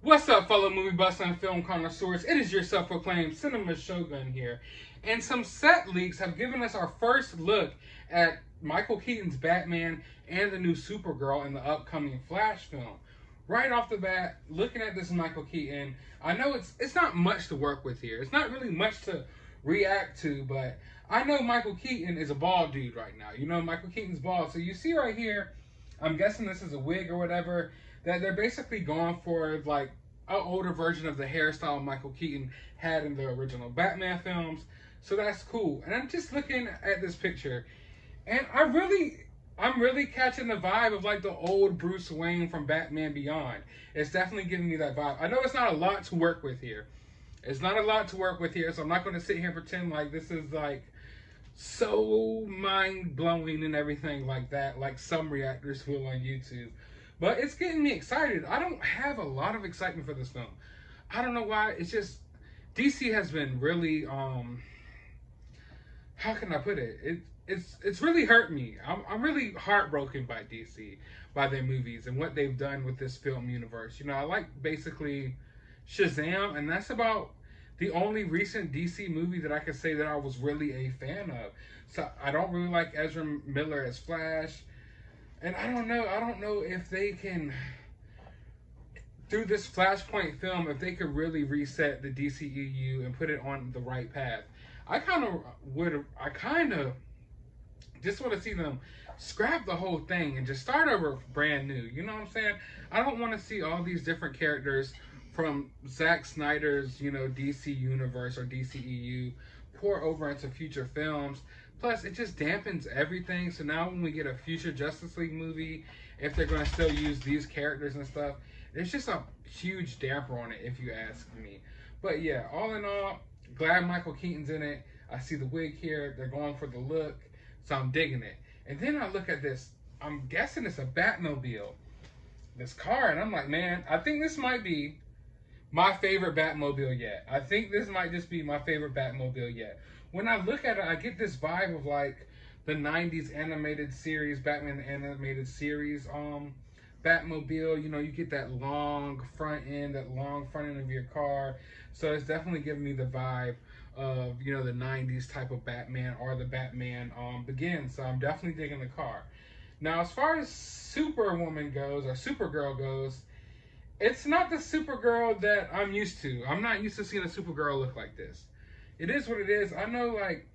What's up, fellow movie buffs and film connoisseurs? It is your self-proclaimed cinema shogun here. And some set leaks have given us our first look at Michael Keaton's Batman and the new Supergirl in the upcoming Flash film. Right off the bat, looking at this Michael Keaton, I know it's not much to work with here. It's not really much to react to, but I know Michael Keaton is a bald dude right now. You know, Michael Keaton's bald. So you see right here, I'm guessing this is a wig or whatever, that they're basically going for like an older version of the hairstyle Michael Keaton had in the original Batman films. So that's cool. And I'm just looking at this picture, and I'm really catching the vibe of like the old Bruce Wayne from Batman Beyond. It's definitely giving me that vibe. I know it's not a lot to work with here. It's not a lot to work with here, so I'm not going to sit here and pretend like this is like so mind-blowing and everything like that, like some reactors will on YouTube. But it's getting me excited. I don't have a lot of excitement for this film. I don't know why. It's just DC has been really how can I put it? It's really hurt me. I'm really heartbroken by DC, by their movies and what they've done with this film universe. You know, I like basically Shazam, and that's about the only recent DC movie that I could say that I was really a fan of. So I don't really like Ezra Miller as Flash. And I don't know if they can, through this Flashpoint film, if they could really reset the DCEU and put it on the right path. I kind of just want to see them scrap the whole thing and just start over brand new. You know what I'm saying? I don't want to see all these different characters from Zack Snyder's, you know, DC universe or DCEU pour over into future films. Plus, it just dampens everything. So now when we get a future Justice League movie, if they're going to still use these characters and stuff, it's just a huge damper on it, if you ask me. But yeah, all in all, glad Michael Keaton's in it. I see the wig here. They're going for the look. So I'm digging it. And then I look at this. I'm guessing it's a Batmobile. This car. And I'm like, man, I think this might be my favorite Batmobile yet. I think this might just be my favorite Batmobile yet. When I look at it, I get this vibe of like the 90s animated series, Batman animated series Batmobile. You know, you get that long front end of your car. So it's definitely giving me the vibe of, you know, the 90s type of Batman, or the Batman Begins. So I'm definitely digging the car. Now, as far as Superwoman goes, or Supergirl goes, it's not the Supergirl that I'm used to. I'm not used to seeing a Supergirl look like this. It is what it is. I know, like,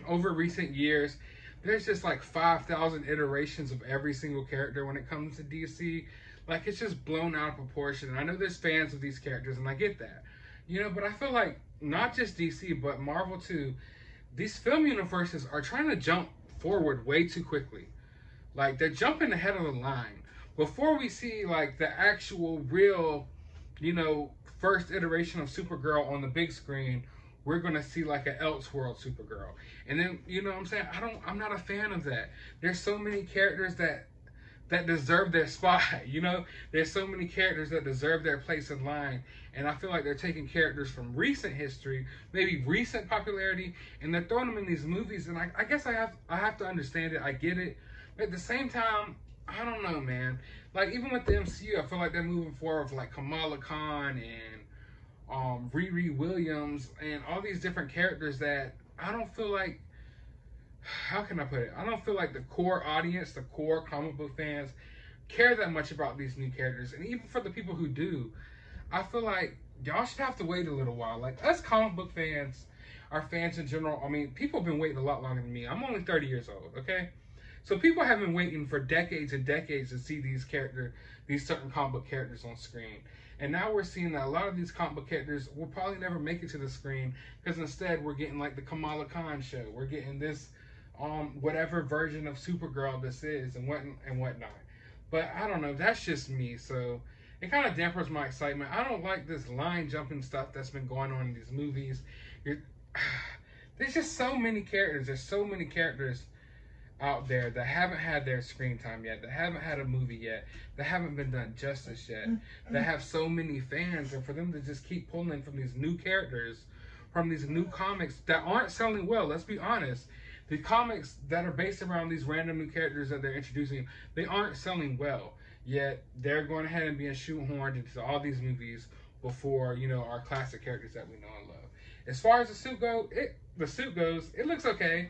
over recent years, there's just like 5,000 iterations of every single character when it comes to DC. Like, it's just blown out of proportion. And I know there's fans of these characters, and I get that. You know, but I feel like not just DC, but Marvel too, these film universes are trying to jump forward way too quickly. Like, they're jumping ahead of the line. Before we see, like, the actual real, you know, first iteration of Supergirl on the big screen, we're going to see like an Elseworld Supergirl. And then, you know what I'm saying? I'm not a fan of that. There's so many characters that deserve their spot, you know? There's so many characters that deserve their place in line. And I feel like they're taking characters from recent history, maybe recent popularity, and they're throwing them in these movies. And I guess I have to understand it. I get it. But at the same time, I don't know, man. Like, even with the MCU, I feel like they're moving forward with like Kamala Khan and Riri Williams and all these different characters that I don't feel like, how can I put it? I don't feel like the core audience, the core comic book fans care that much about these new characters. And even for the people who do, I feel like y'all should have to wait a little while. Like, us comic book fans, our fans in general, I mean, people have been waiting a lot longer than me. I'm only 30 years old, okay? So people have been waiting for decades and decades to see these certain comic book characters on screen. And now we're seeing that a lot of these comic book characters will probably never make it to the screen, because instead we're getting like the Kamala Khan show. We're getting this whatever version of Supergirl this is and whatnot. But I don't know, that's just me. So it kind of dampers my excitement. I don't like this line jumping stuff that's been going on in these movies. There's just so many characters. There's so many characters out there that haven't had their screen time yet, that haven't had a movie yet, that haven't been done justice yet, that have so many fans, and for them to just keep pulling from these new characters, from these new comics that aren't selling well, let's be honest. The comics that are based around these random new characters that they're introducing, they aren't selling well. Yet they're going ahead and being shoehorned into all these movies before, you know, our classic characters that we know and love. As far as the suit goes, it looks okay.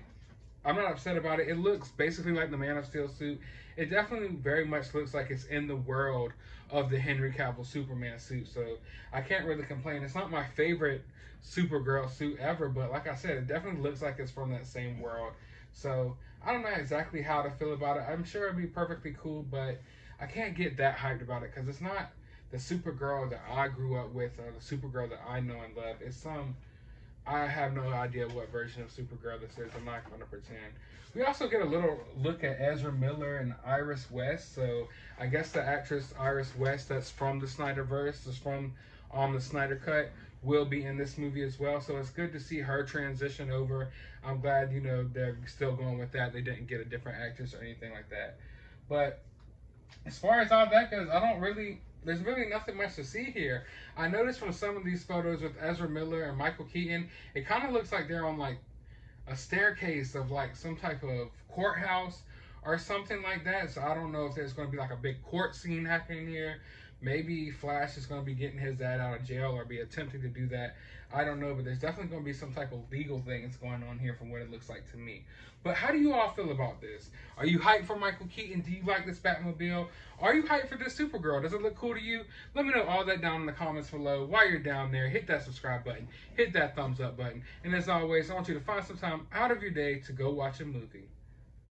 I'm not upset about it. It looks basically like the Man of Steel suit. It definitely very much looks like it's in the world of the Henry Cavill Superman suit. So I can't really complain. It's not my favorite Supergirl suit ever, but like I said, it definitely looks like it's from that same world. So I don't know exactly how to feel about it. I'm sure it'd be perfectly cool, but I can't get that hyped about it because it's not the Supergirl that I grew up with or the Supergirl that I know and love. It's some I have no idea what version of Supergirl this is. I'm not going to pretend. We also get a little look at Ezra Miller and Iris West. So I guess the actress Iris West, that's from the Snyderverse, that's from the Snyder Cut, will be in this movie as well. So it's good to see her transition over. I'm glad, you know, they're still going with that. They didn't get a different actress or anything like that. But as far as all that goes, there's really nothing much to see here. I noticed from some of these photos with Ezra Miller and Michael Keaton, it kind of looks like they're on like a staircase of like some type of courthouse or something like that. So I don't know if there's going to be like a big court scene happening here. Maybe Flash is going to be getting his dad out of jail or be attempting to do that. I don't know, but there's definitely going to be some type of legal thing that's going on here from what it looks like to me. But how do you all feel about this? Are you hyped for Michael Keaton? Do you like this Batmobile? Are you hyped for this Supergirl? Does it look cool to you? Let me know all that down in the comments below. While you're down there, hit that subscribe button, hit that thumbs up button. And as always, I want you to find some time out of your day to go watch a movie.